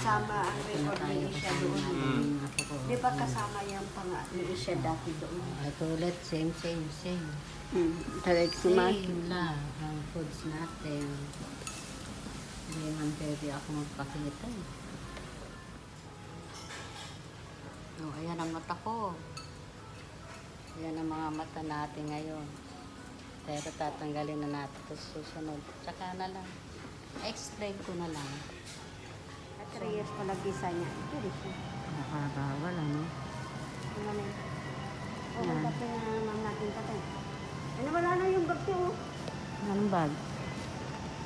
kasama ang record ni Isha doon. Di ba kasama yung ni Isha dati doon? Ito ulit, same. Talagang Same lang ang foods natin. Hindi man pwede ako magpakita eh. Oh, ayan ang mata ko. Ayan ang mga mata natin ngayon. Pero tatanggalin na natin ito susunod. Tsaka na lang. Explain ko na lang. At 3 years pa nag-isa niya. Ito rin siya. Nakakawal ano? Ano na yun? O, Yan. magkape na naman natin tatay. Ano, wala na yung bag ko. Anong bag?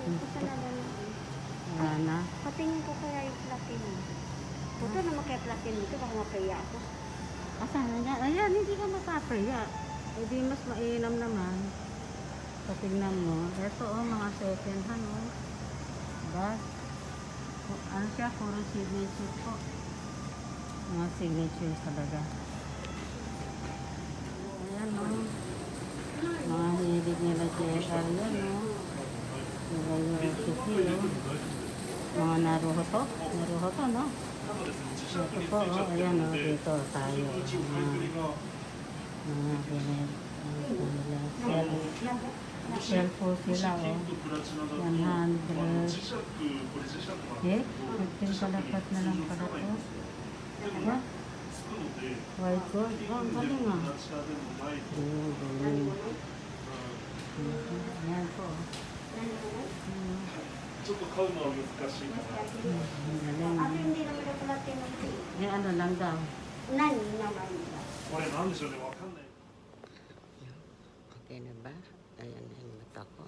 Isa na lang. Wala na. Patingin ko kaya yung platin. Puto naman kaya platin dito. Baka mapaya ako. Asan na yan? Ayan, hindi ka mapapaya. E di mas mainam naman. Patignan mo. Ito mga second hand bag. Ano siya? Puro signature po. Mga signature talaga. Ayan mga hilig nila JR yan nila University mga Naruto no? Ito po ayan dito tayo mga binib sell po sila 100 nagpinpalapat na lang pala to white gold ang galing galing yan po ちょっと買うのは難しいかな。 galing Ano hindi naman yung platin ng ano lang daw nani naman nila. これなんでしょうね、わかんない。 okay na ba? Ayan na yung mata ko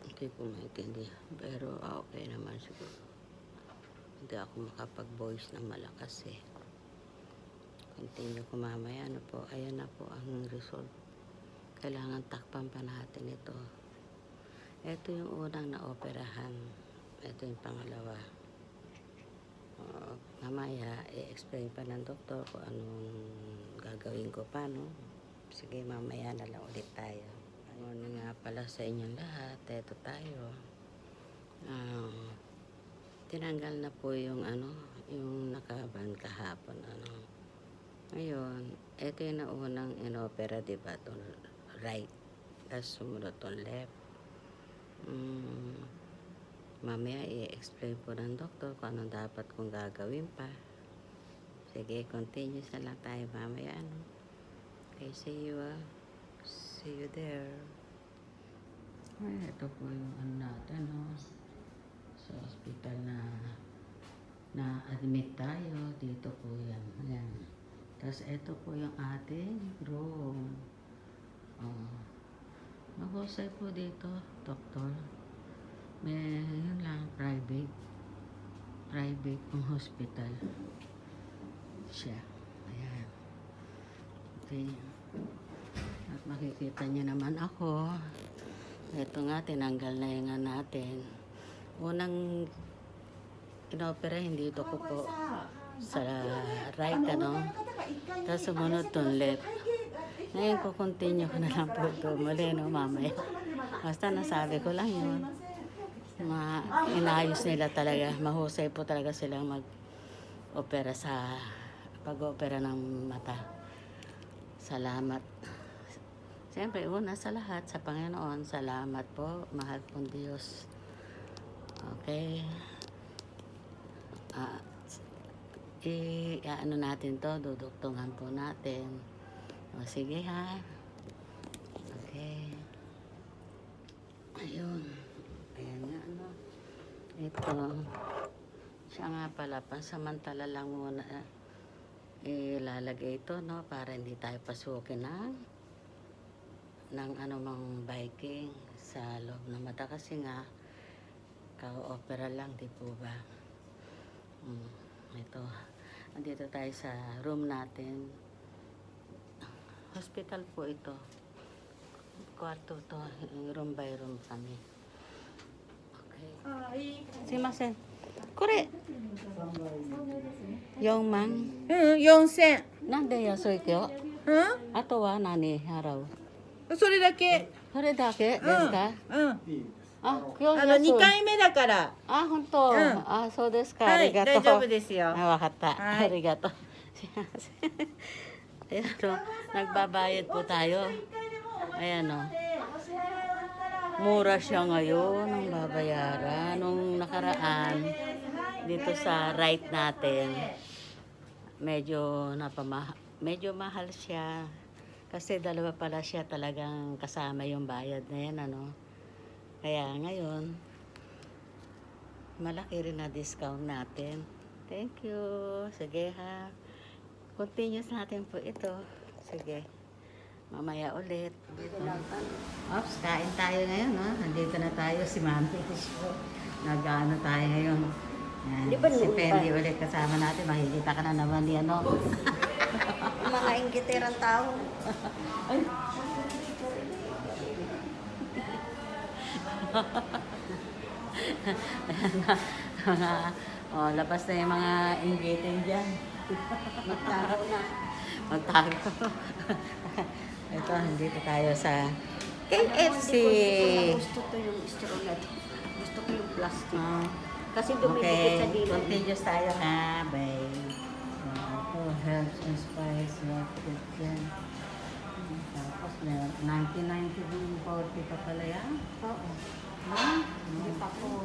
hindi ko maintindihan pero okay naman siguro hindi ako makapag-voice ng malakas eh. Continue ko mamaya ayan na po ang result. Kailangan takpan pa natin ito. Ito yung unang na-operahan. Ito yung pangalawa. Mamaya i-explain pa ng doktor kung anong gagawin ko pa sige mamaya na lang ulit tayo. Morning nga pala sa inyong lahat. Ito tayo. Tinanggal na po yung yung nakaban kahapon ngayon ito yung naunang inopera diba itong right tapos sumunod itong left mamaya i-explain po ng doktor kung anong dapat kong gagawin pa. Sige, continue na lang tayo mamaya okay, see you there. Ay, ito po yung natin sa hospital na admit tayo dito po yan. Ayan. Tapos ito po yung ating room. Mahusay po dito, doktor. May yun lang, private pong hospital siya. Ayan. Okay. At makikita niyo naman ako. Ito nga, tinanggal na yung natin. Unang inopera, hindi ito ko po sa right, tapos sumunod itong left. Ngayon ko continue ko na lang po ito muli, mamaya. Basta nasabi ko lang yun. Inayos nila talaga. Mahusay po talaga silang mag-opera sa pag-opera ng mata. Salamat. Siyempre, una sa lahat, sa Panginoon, salamat po. Mahal pong Diyos. Okay. Ano natin to, duduktungan po natin. Sige ha. Okay. Ayun. Ayan nga ito. Siya nga pala, pansamantala lang muna ilalagay ito para hindi tayo pasukin ng anumang biking sa loob ng mata kasi nga ka-opera lang, di po ba? Ito. Andito tayo sa room natin. Hospital po ito. Kwarto to. Room by room kami. Okay. Simasen. Kore. Yung mang. 4000。 Nande ya soy kyo.うん？ Ato wa nani haraw. それだけ。これだけですか？うん。あ、今日2回目だから。あ、本当。うんあ、そうですか。あはい、りがとう。大丈夫ですよ。あ、わかった。はいありがとう。すいません。Ayan o, nagbabayad po tayo. Ayan o. Mura siya ngayon ang babayaran. Nung nakaraan, dito sa right natin, medyo mahal siya. Kasi dalawa pala siya talagang kasama yung bayad na yan, ano. Kaya ngayon, malaki rin na discount natin. Thank you. Sige ha. Continuous natin po ito. Sige. Mamaya ulit. Ops, kain tayo ngayon, no? Nandito na tayo, si Mami. Nag-ano tayo ngayon. Yan. Di ba Si noon Fendi pa? ulit kasama natin. Makikita ka na naman ni ano. Mga inggiterang tao. Oh, labas na yung mga ingredient dyan. Magtao na. Magtago. Ito, dito tayo sa KFC. Gusto ko yung straw na to. Gusto ko yung plastic. Ah, Kasi dumidikit sa okay, dila. continuous tayo ha, babe. Ito, herbs and spice, food yan. Tapos, 1990 40 pa pala yan. Oo. Ah, Hindi pa ko